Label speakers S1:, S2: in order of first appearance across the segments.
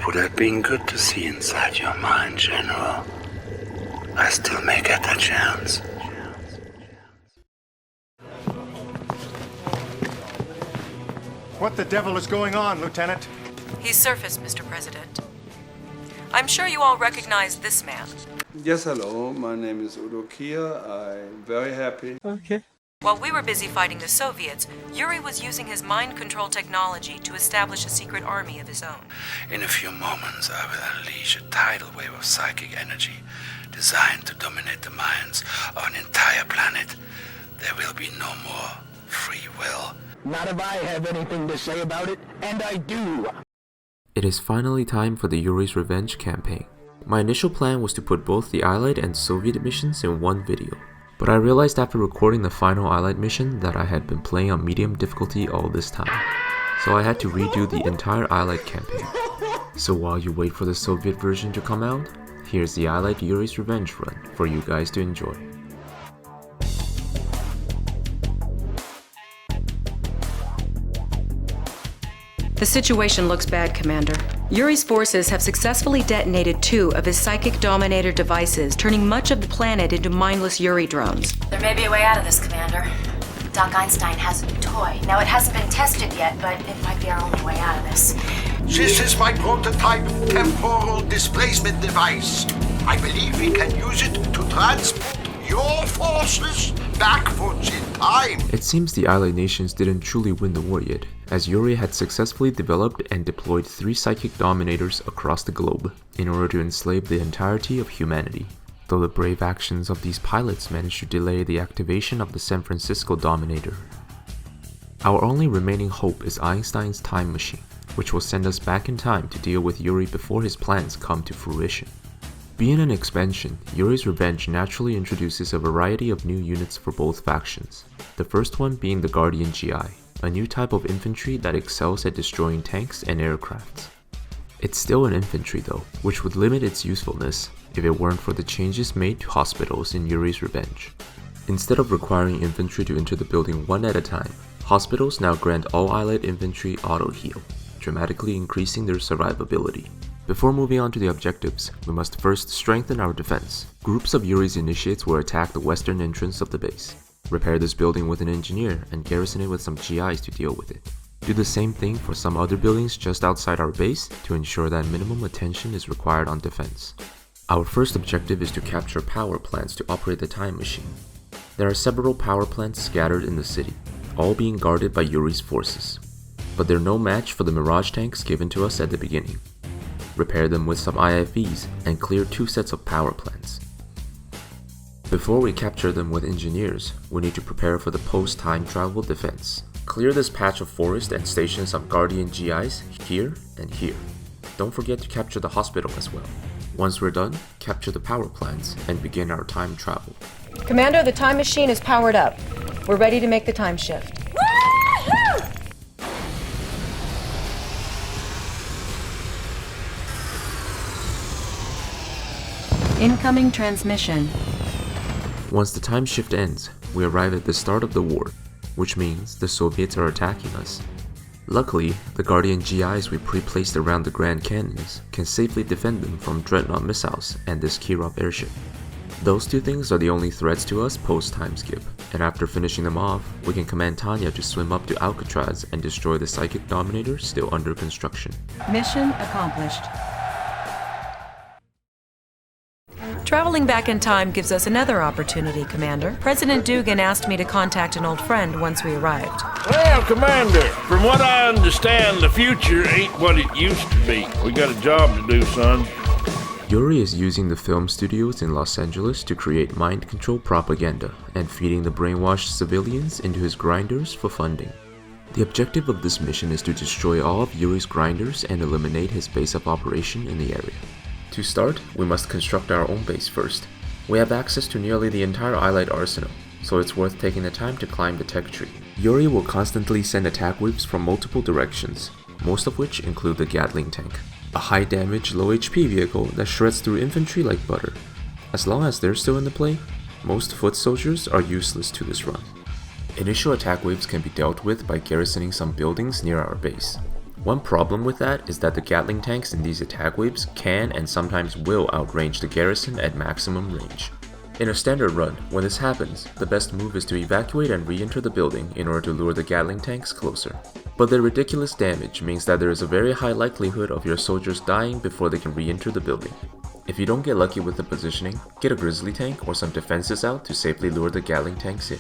S1: would have been good to see inside your mind, General. I still may get a chance.
S2: What the devil is going on, Lieutenant?
S3: He's surfaced, Mr. President. I'm sure you all recognize this man.
S4: Yes, hello. My name is Udo Kier. I'm very happy.
S5: Okay.
S3: While we were busy fighting the Soviets, Yuri was using his mind control technology to establish a secret army of his own.
S1: In a few moments, I will unleash a tidal wave of psychic energy designed to dominate the minds of an entire planet. There will be no more free will.
S6: Not if I have anything to say about it, and I do.
S7: It is finally time for the Yuri's Revenge campaign. My initial plan was to put both the Allied and Soviet missions in one video, but I realized after recording the final Allied mission that I had been playing on medium difficulty all this time, so I had to redo the entire Allied campaign. So while you wait for the Soviet version to come out, here's the Allied Yuri's Revenge run for you guys to enjoy.
S3: The situation looks bad, Commander. Yuri's forces have successfully detonated 2 of his psychic dominator devices, turning much of the planet into mindless Yuri drones.
S8: There may be a way out of this, Commander. Doc Einstein has a new toy. Now, it hasn't been tested yet, but it might be our only way out of this.
S9: This is my prototype temporal displacement device. I believe we can use it to transport your forces backwards in time.
S7: It seems the Allied nations didn't truly win the war yet, as Yuri had successfully developed and deployed 3 psychic dominators across the globe in order to enslave the entirety of humanity. Though the brave actions of these pilots managed to delay the activation of the San Francisco Dominator. Our only remaining hope is Einstein's time machine, which will send us back in time to deal with Yuri before his plans come to fruition. Being an expansion, Yuri's Revenge naturally introduces a variety of new units for both factions, the first one being the Guardian GI, a new type of infantry that excels at destroying tanks and aircrafts. It's still an infantry though, which would limit its usefulness if it weren't for the changes made to hospitals in Yuri's Revenge. Instead of requiring infantry to enter the building one at a time, hospitals now grant all Allied infantry auto-heal, dramatically increasing their survivability. Before moving on to the objectives, we must first strengthen our defense. Groups of Yuri's initiates will attack the western entrance of the base. Repair this building with an engineer and garrison it with some GIs to deal with it. Do the same thing for some other buildings just outside our base to ensure that minimum attention is required on defense. Our first objective is to capture power plants to operate the time machine. There are several power plants scattered in the city, all being guarded by Yuri's forces. But they're no match for the Mirage tanks given to us at the beginning. Repair them with some IFVs and clear 2 sets of power plants. Before we capture them with engineers, we need to prepare for the post-time travel defense. Clear this patch of forest and station some Guardian GIs here and here. Don't forget to capture the hospital as well. Once we're done, capture the power plants and begin our time travel.
S3: Commander, the time machine is powered up. We're ready to make the time shift. Incoming transmission.
S7: Once the time shift ends, we arrive at the start of the war, which means the Soviets are attacking us. Luckily, the Guardian GIs we pre-placed around the Grand Canyons can safely defend them from Dreadnought missiles and this Kirov airship. Those 2 things are the only threats to us post-time skip, and after finishing them off, we can command Tanya to swim up to Alcatraz and destroy the Psychic Dominator still under construction.
S3: Mission accomplished. Traveling back in time gives us another opportunity, Commander. President Dugan asked me to contact an old friend once we arrived.
S5: Well, Commander, from what I understand, the future ain't what it used to be. We got a job to do, son.
S7: Yuri is using the film studios in Los Angeles to create mind control propaganda and feeding the brainwashed civilians into his grinders for funding. The objective of this mission is to destroy all of Yuri's grinders and eliminate his base of operation in the area. To start, we must construct our own base first. We have access to nearly the entire Allied arsenal, so it's worth taking the time to climb the tech tree. Yuri will constantly send attack waves from multiple directions, most of which include the Gatling tank, a high damage, low HP vehicle that shreds through infantry like butter. As long as they're still in the play, most foot soldiers are useless to this run. Initial attack waves can be dealt with by garrisoning some buildings near our base. One problem with that is that the Gatling tanks in these attack waves can and sometimes will outrange the garrison at maximum range. In a standard run, when this happens, the best move is to evacuate and re-enter the building in order to lure the Gatling tanks closer. But their ridiculous damage means that there is a very high likelihood of your soldiers dying before they can re-enter the building. If you don't get lucky with the positioning, get a grizzly tank or some defenses out to safely lure the Gatling tanks in.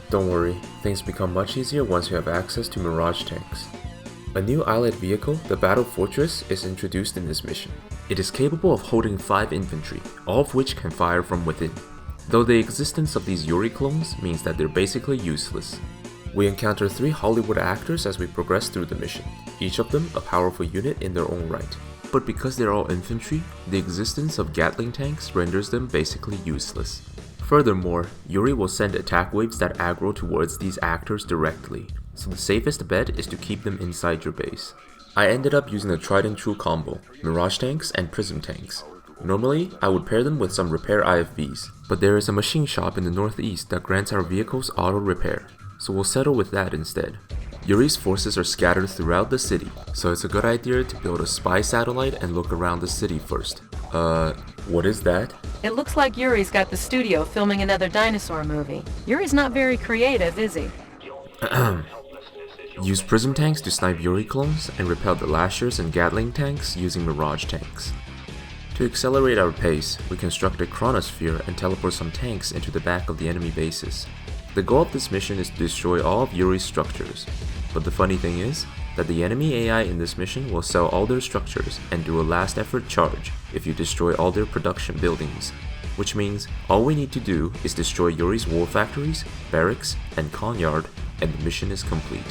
S7: Don't worry, things become much easier once you have access to Mirage tanks. A new allied vehicle, the Battle Fortress, is introduced in this mission. It is capable of holding 5 infantry, all of which can fire from within. Though the existence of these Yuri clones means that they're basically useless. We encounter 3 Hollywood actors as we progress through the mission, each of them a powerful unit in their own right. But because they're all infantry, the existence of Gatling tanks renders them basically useless. Furthermore, Yuri will send attack waves that aggro towards these actors directly, so the safest bet is to keep them inside your base. I ended up using a tried and true combo, Mirage tanks and Prism tanks. Normally, I would pair them with some repair IFVs, but there is a machine shop in the northeast that grants our vehicles auto repair, so we'll settle with that instead. Yuri's forces are scattered throughout the city, so it's a good idea to build a spy satellite and look around the city first. What is that?
S3: It looks like Yuri's got the studio filming another dinosaur movie. Yuri's not very creative, is he?
S7: Use Prism tanks to snipe Yuri clones and repel the Lashers and Gatling tanks using Mirage tanks. To accelerate our pace, we construct a chronosphere and teleport some tanks into the back of the enemy bases. The goal of this mission is to destroy all of Yuri's structures, but the funny thing is that the enemy AI in this mission will sell all their structures and do a last effort charge if you destroy all their production buildings, which means all we need to do is destroy Yuri's war factories, barracks, and con-yard, and the mission is complete.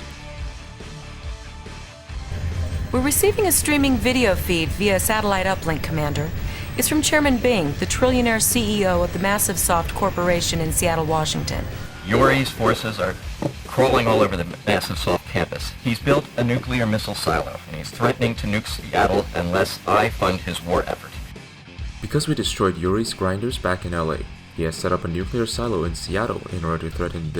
S3: We're receiving a streaming video feed via satellite uplink, Commander. It's from Chairman Bing, the trillionaire CEO of the Massive Soft Corporation in Seattle, Washington.
S10: Yuri's forces are crawling all over the Massive Soft campus. He's built a nuclear missile silo, and he's threatening to nuke Seattle unless I fund his war effort.
S7: Because we destroyed Yuri's grinders back in LA, he has set up a nuclear silo in Seattle in order to threaten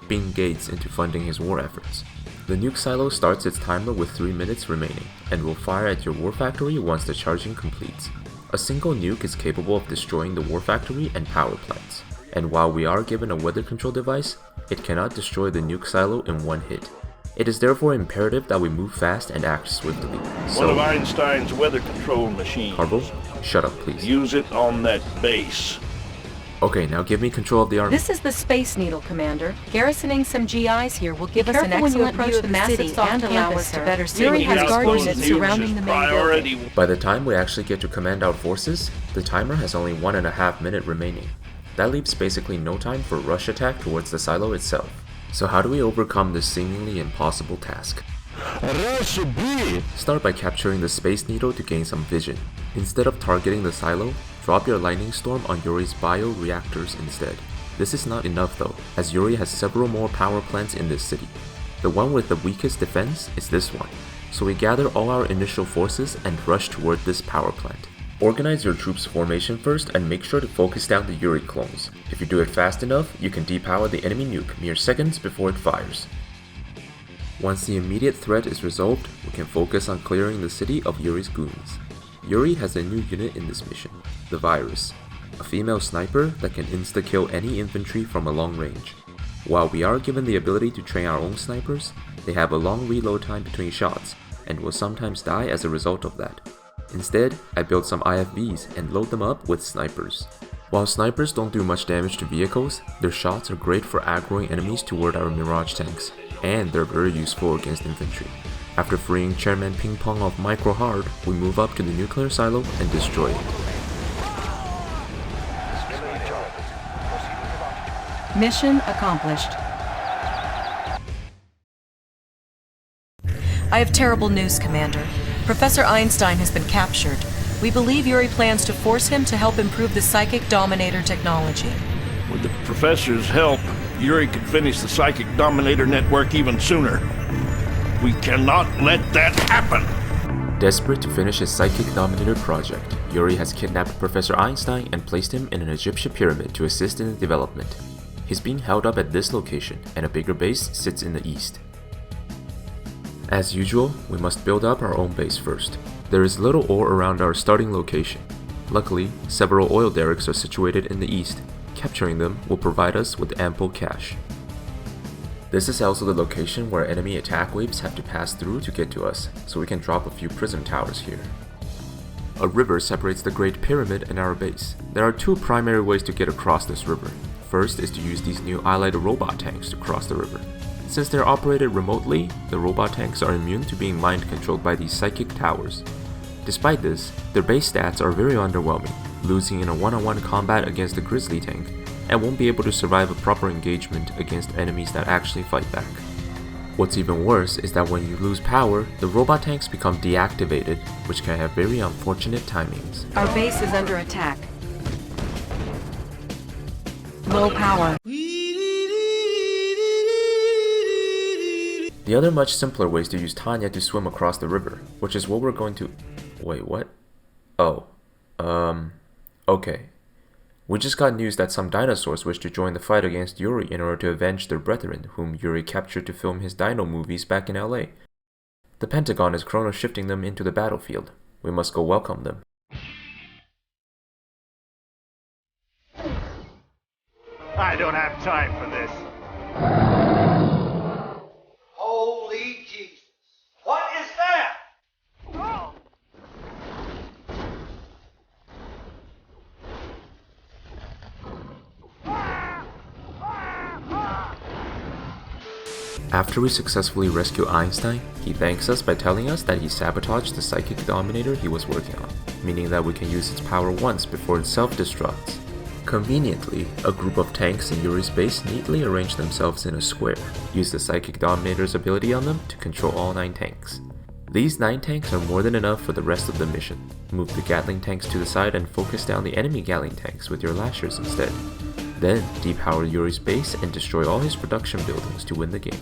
S7: Bing Gates into funding his war efforts. The nuke silo starts its timer with 3 minutes remaining, and will fire at your war factory once the charging completes. A single nuke is capable of destroying the war factory and power plants, and while we are given a weather control device, it cannot destroy the nuke silo in one hit. It is therefore imperative that we move fast and act swiftly.
S5: One of Einstein's weather control machines.
S7: Carbo, shut up please.
S5: Use it on that base.
S7: Okay, now give me control of the army.
S3: This is the Space Needle, Commander. Garrisoning some GIs here will give us an excellent view of the city and allow us to better see Yuri has guardians surrounding the main building.
S7: By the time we actually get to command our forces, the timer has only 1.5 minutes remaining. That leaves basically no time for a rush attack towards the silo itself. So how do we overcome this seemingly impossible task? Start by capturing the Space Needle to gain some vision. Instead of targeting the silo, drop your lightning storm on Yuri's bioreactors instead. This is not enough though, as Yuri has several more power plants in this city. The one with the weakest defense is this one, so we gather all our initial forces and rush toward this power plant. Organize your troops' formation first and make sure to focus down the Yuri clones. If you do it fast enough, you can depower the enemy nuke mere seconds before it fires. Once the immediate threat is resolved, we can focus on clearing the city of Yuri's goons. Yuri has a new unit in this mission, the Virus, a female sniper that can insta-kill any infantry from a long range. While we are given the ability to train our own snipers, they have a long reload time between shots, and will sometimes die as a result of that. Instead, I built some IFVs and load them up with snipers. While snipers don't do much damage to vehicles, their shots are great for aggroing enemies toward our Mirage tanks, and they're very useful against infantry. After freeing Chairman Ping Pong of Micro Hard, we move up to the nuclear silo and destroy it.
S3: Mission accomplished. I have terrible news, Commander. Professor Einstein has been captured. We believe Yuri plans to force him to help improve the Psychic Dominator technology.
S5: With the professor's help, Yuri could finish the Psychic Dominator network even sooner. We cannot let that happen!
S7: Desperate to finish his Psychic Dominator project, Yuri has kidnapped Professor Einstein and placed him in an Egyptian pyramid to assist in the development. He's being held up at this location, and a bigger base sits in the east. As usual, we must build up our own base first. There is little ore around our starting location. Luckily, several oil derricks are situated in the east. Capturing them will provide us with ample cash. This is also the location where enemy attack waves have to pass through to get to us, so we can drop a few prison towers here. A river separates the Great Pyramid and our base. There are two primary ways to get across this river. First is to use these new Allied robot tanks to cross the river. Since they're operated remotely, the robot tanks are immune to being mind-controlled by these psychic towers. Despite this, their base stats are very underwhelming, losing in a one-on-one combat against the Grizzly tank, and won't be able to survive a proper engagement against enemies that actually fight back. What's even worse is that when you lose power, the robot tanks become deactivated, which can have very unfortunate timings.
S3: Our base is under attack. Low power.
S7: The other much simpler way is to use Tanya to swim across the river, which is what we're going to... Wait, what? Oh. Okay. We just got news that some dinosaurs wish to join the fight against Yuri in order to avenge their brethren, whom Yuri captured to film his dino movies back in LA. The Pentagon is chrono-shifting them into the battlefield. We must go welcome them.
S2: I don't have time for this.
S9: Holy Jesus. What is that?
S2: Oh.
S7: After we successfully rescue Einstein, he thanks us by telling us that he sabotaged the psychic dominator he was working on, meaning that we can use its power once before it self-destructs. Conveniently, a group of tanks in Yuri's base neatly arrange themselves in a square, use the psychic dominator's ability on them to control all 9 tanks. These 9 tanks are more than enough for the rest of the mission. Move the Gatling tanks to the side and focus down the enemy Gatling tanks with your lashers instead. Then, depower Yuri's base and destroy all his production buildings to win the game.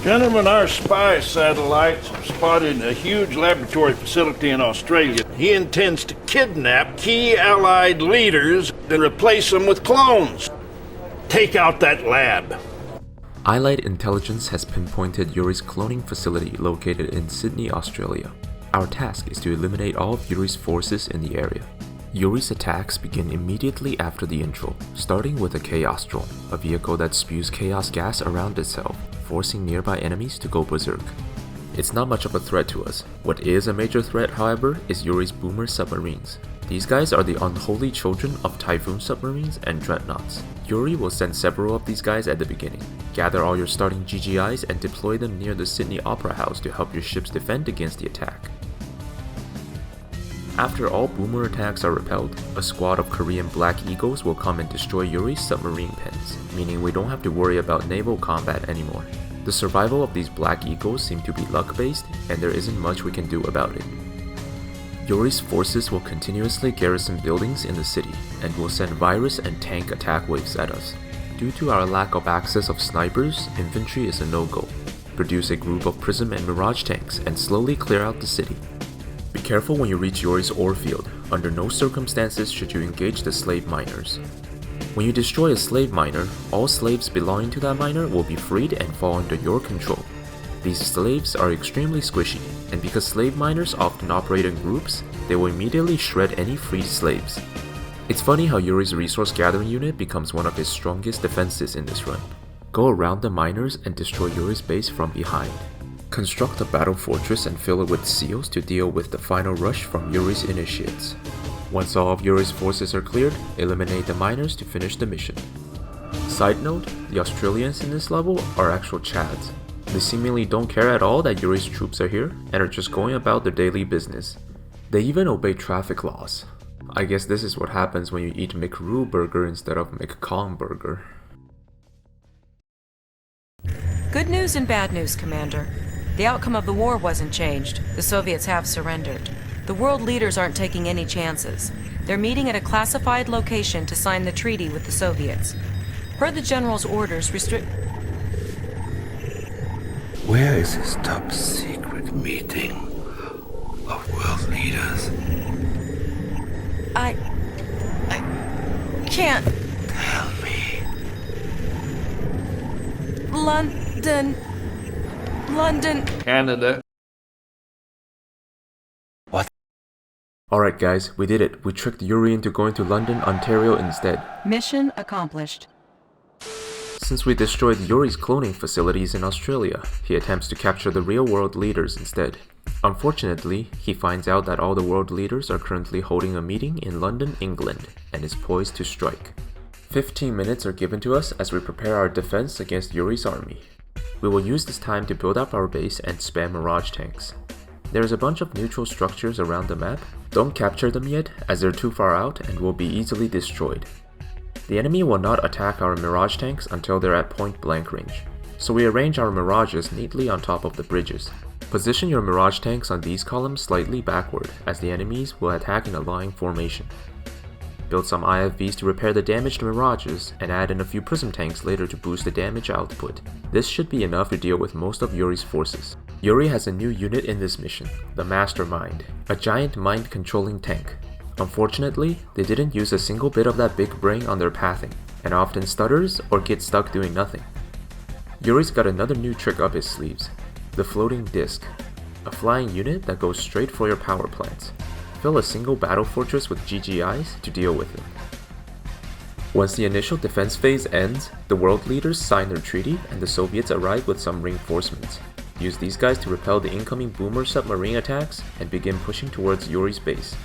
S5: Gentlemen, our spy satellites have spotted a huge laboratory facility in Australia. He intends to kidnap key Allied leaders and replace them with clones. Take out that lab.
S7: Allied intelligence has pinpointed Yuri's cloning facility located in Sydney, Australia. Our task is to eliminate all of Yuri's forces in the area. Yuri's attacks begin immediately after the intro, starting with a Chaos Drone, a vehicle that spews chaos gas around itself, forcing nearby enemies to go berserk. It's not much of a threat to us. What is a major threat, however, is Yuri's boomer submarines. These guys are the unholy children of Typhoon submarines and dreadnoughts. Yuri will send several of these guys at the beginning. Gather all your starting GGIs and deploy them near the Sydney Opera House to help your ships defend against the attack. After all boomer attacks are repelled, a squad of Korean Black Eagles will come and destroy Yuri's submarine pens, meaning we don't have to worry about naval combat anymore. The survival of these Black Eagles seem to be luck-based, and there isn't much we can do about it. Yuri's forces will continuously garrison buildings in the city, and will send virus and tank attack waves at us. Due to our lack of access of snipers, infantry is a no-go. Produce a group of Prism and Mirage tanks and slowly clear out the city. Be careful when you reach Yuri's ore field. Under no circumstances should you engage the slave miners. When you destroy a slave miner, all slaves belonging to that miner will be freed and fall under your control. These slaves are extremely squishy, and because slave miners often operate in groups, they will immediately shred any freed slaves. It's funny how Yuri's resource gathering unit becomes one of his strongest defenses in this run. Go around the miners and destroy Yuri's base from behind. Construct a battle fortress and fill it with seals to deal with the final rush from Yuri's initiates. Once all of Yuri's forces are cleared, eliminate the miners to finish the mission. Side note, the Australians in this level are actual Chads. They seemingly don't care at all that Yuri's troops are here and are just going about their daily business. They even obey traffic laws. I guess this is what happens when you eat McRoo burger instead of McCong burger.
S3: Good news and bad news, Commander. The outcome of the war wasn't changed. The Soviets have surrendered. The world leaders aren't taking any chances. They're meeting at a classified location to sign the treaty with the Soviets. Per the General's orders,
S1: Where is this top secret meeting of world leaders?
S3: I can't.
S1: Tell me.
S3: London. London.
S5: Canada.
S7: Alright guys, we did it. We tricked Yuri into going to London, Ontario instead.
S3: Mission accomplished.
S7: Since we destroyed Yuri's cloning facilities in Australia, he attempts to capture the real world leaders instead. Unfortunately, he finds out that all the world leaders are currently holding a meeting in London, England, and is poised to strike. 15 minutes are given to us as we prepare our defense against Yuri's army. We will use this time to build up our base and spam mirage tanks. There is a bunch of neutral structures around the map. Don't capture them yet, as they're too far out and will be easily destroyed. The enemy will not attack our mirage tanks until they're at point blank range, so we arrange our mirages neatly on top of the bridges. Position your mirage tanks on these columns slightly backward, as the enemies will attack in a line formation. Build some IFVs to repair the damaged mirages, and add in a few prism tanks later to boost the damage output. This should be enough to deal with most of Yuri's forces. Yuri has a new unit in this mission, the Mastermind, a giant mind-controlling tank. Unfortunately, they didn't use a single bit of that big brain on their pathing, and often stutters or gets stuck doing nothing. Yuri's got another new trick up his sleeves, the Floating Disc, a flying unit that goes straight for your power plants. Fill a single battle fortress with GGIs to deal with them. Once the initial defense phase ends, the world leaders sign their treaty and the Soviets arrive with some reinforcements. Use these guys to repel the incoming boomer submarine attacks and begin pushing towards Yuri's base.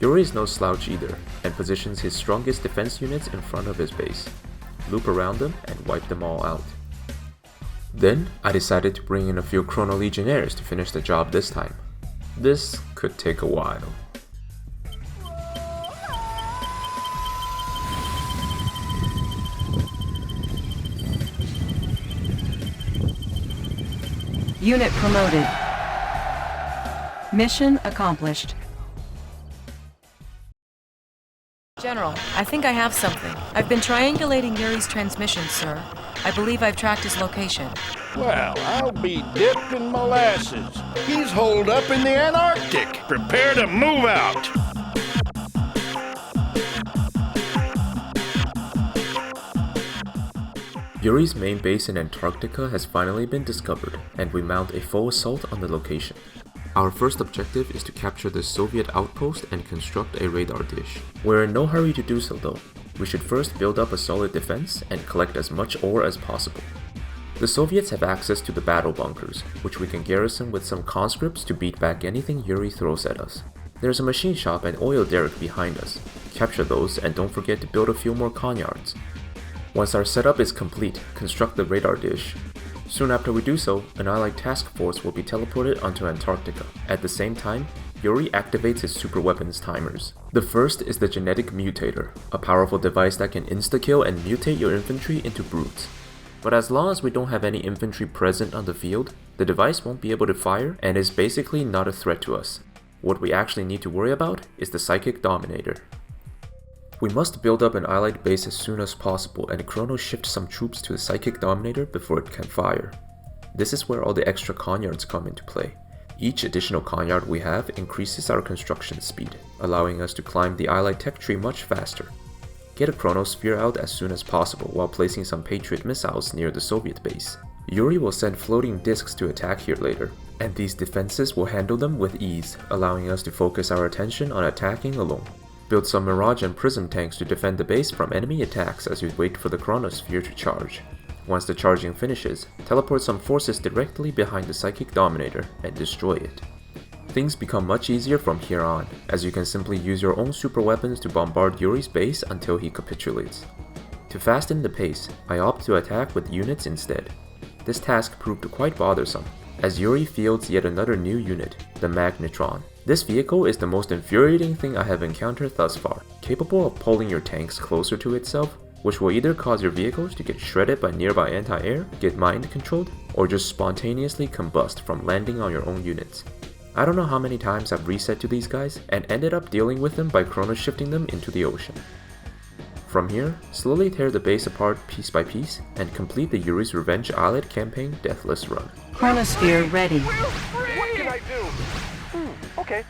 S7: Yuri is no slouch either, and positions his strongest defense units in front of his base. Loop around them and wipe them all out. Then, I decided to bring in a few Chrono Legionnaires to finish the job this time. This could take a while.
S3: Unit promoted. Mission accomplished. General, I think I have something. I've been triangulating Yuri's transmission, sir. I believe I've tracked his location.
S5: Well, I'll be dipped in molasses. He's holed up in the Antarctic. Prepare to move out.
S7: Yuri's main base in Antarctica has finally been discovered, and we mount a full assault on the location. Our first objective is to capture the Soviet outpost and construct a radar dish. We're in no hurry to do so though. We should first build up a solid defense and collect as much ore as possible. The Soviets have access to the battle bunkers, which we can garrison with some conscripts to beat back anything Yuri throws at us. There's a machine shop and oil derrick behind us. Capture those and don't forget to build a few more conyards. Once our setup is complete, construct the radar dish. Soon after we do so, an allied task force will be teleported onto Antarctica. At the same time, Yuri activates his super weapons timers. The first is the Genetic Mutator, a powerful device that can insta-kill and mutate your infantry into brutes. But as long as we don't have any infantry present on the field, the device won't be able to fire and is basically not a threat to us. What we actually need to worry about is the Psychic Dominator. We must build up an allied base as soon as possible and chrono shift some troops to the Psychic Dominator before it can fire. This is where all the extra conyards come into play. Each additional conyard we have increases our construction speed, allowing us to climb the allied tech tree much faster. Get a chronosphere out as soon as possible while placing some Patriot missiles near the Soviet base. Yuri will send floating discs to attack here later, and these defenses will handle them with ease, allowing us to focus our attention on attacking alone. Build some Mirage and Prism tanks to defend the base from enemy attacks as we wait for the Chronosphere to charge. Once the charging finishes, teleport some forces directly behind the Psychic Dominator and destroy it. Things become much easier from here on, as you can simply use your own super weapons to bombard Yuri's base until he capitulates. To fasten the pace, I opt to attack with units instead. This task proved quite bothersome, as Yuri fields yet another new unit, the Magnetron. This vehicle is the most infuriating thing I have encountered thus far, capable of pulling your tanks closer to itself, which will either cause your vehicles to get shredded by nearby anti-air, get mind controlled, or just spontaneously combust from landing on your own units. I don't know how many times I've reset to these guys and ended up dealing with them by chrono shifting them into the ocean. From here, slowly tear the base apart piece by piece and complete the Yuri's Revenge Allied campaign Deathless Run.
S3: Chronosphere ready.
S6: What can I do? Okay.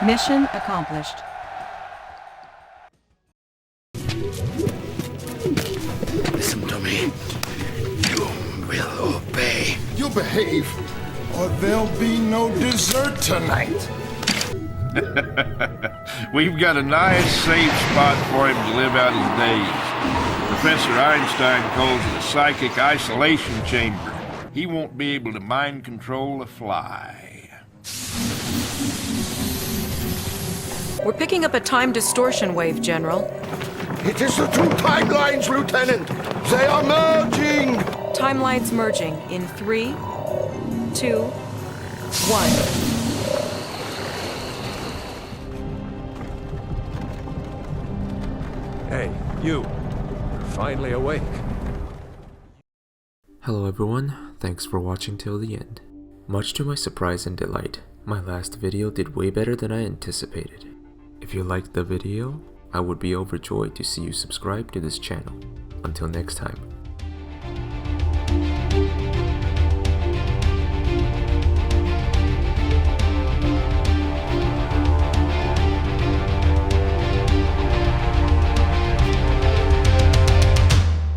S3: Mission accomplished.
S11: You'll behave, or there'll be no dessert tonight.
S5: We've got a nice, safe spot for him to live out his days. Professor Einstein calls it a psychic isolation chamber. He won't be able to mind control a fly.
S3: We're picking up a time distortion wave, General.
S9: It is the two timelines, Lieutenant. They are merging.
S3: Timelines merging in 3, 2, 1.
S2: Hey, you. You're finally awake.
S7: Hello everyone, thanks for watching till the end. Much to my surprise and delight, my last video did way better than I anticipated. If you liked the video, I would be overjoyed to see you subscribe to this channel. Until next time,